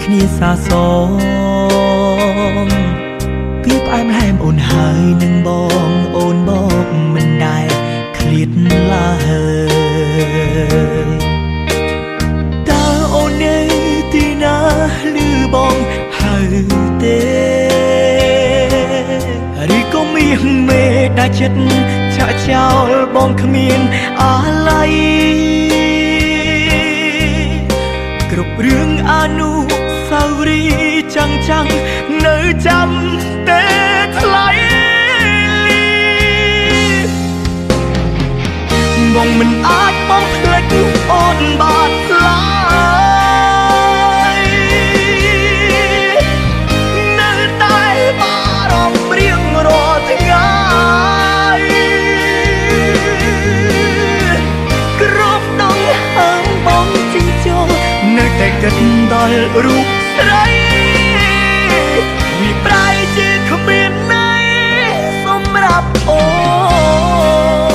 គ្នាសាសងពីផ្អែមល្ហែមអូនហើយនឹងបងអូនបកមិនដែលឃ្លាតឡើយតើអូននៅទីណាឮបងហើយទេឬក៏មានមេដាច់ចិត្តចាក់ចោលបងគ្មានអាឡ័យគ្រប់រឿងអនុស្សាវរីយ៍ចាំងនៅចាំតែថ្លៃបងមិនអាចបងភ្លេចអូនបានឡើយនៅតែបារម្ភរៀងរាល់ថ្ងៃគ្រប់ដងហើមបងជិះចូលនៅតែគិតដល់រូបស្រីវាប្រែជាគ្មានន័យសម្រាប់អូន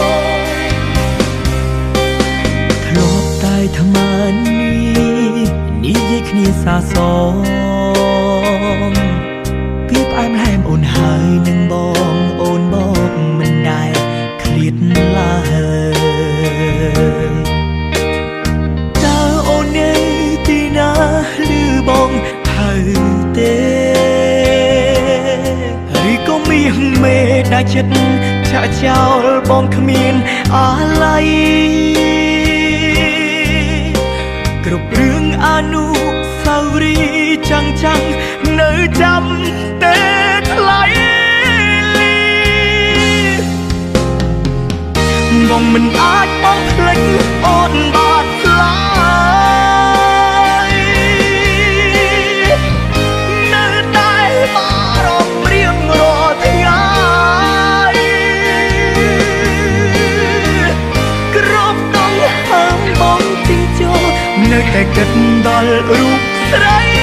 ធ្លាប់តែថ្មើរនេះនិយាយគ្នាសាសងពីផ្អែមល្ហែមអូនហើយនឹងបងអូនបកមិនដែលឃ្លាតឡើយតើអូននៅទីណាឮបងហើយទេឬក៏មានមេដាច់ចិត្តចាក់ចោលបងគ្មានអាឡ័យគ្រប់រឿងអនុស្សាវរីយ៍ចាំងនៅចាំតែថ្លៃបងមិនអាចបងភ្លេចអូនបានឡើយនៅតែបារម្ភរៀងរាល់ថ្ងៃគ្រប់ដងហើមបងជិះចូលនៅតែគិតដល់រូបស្រី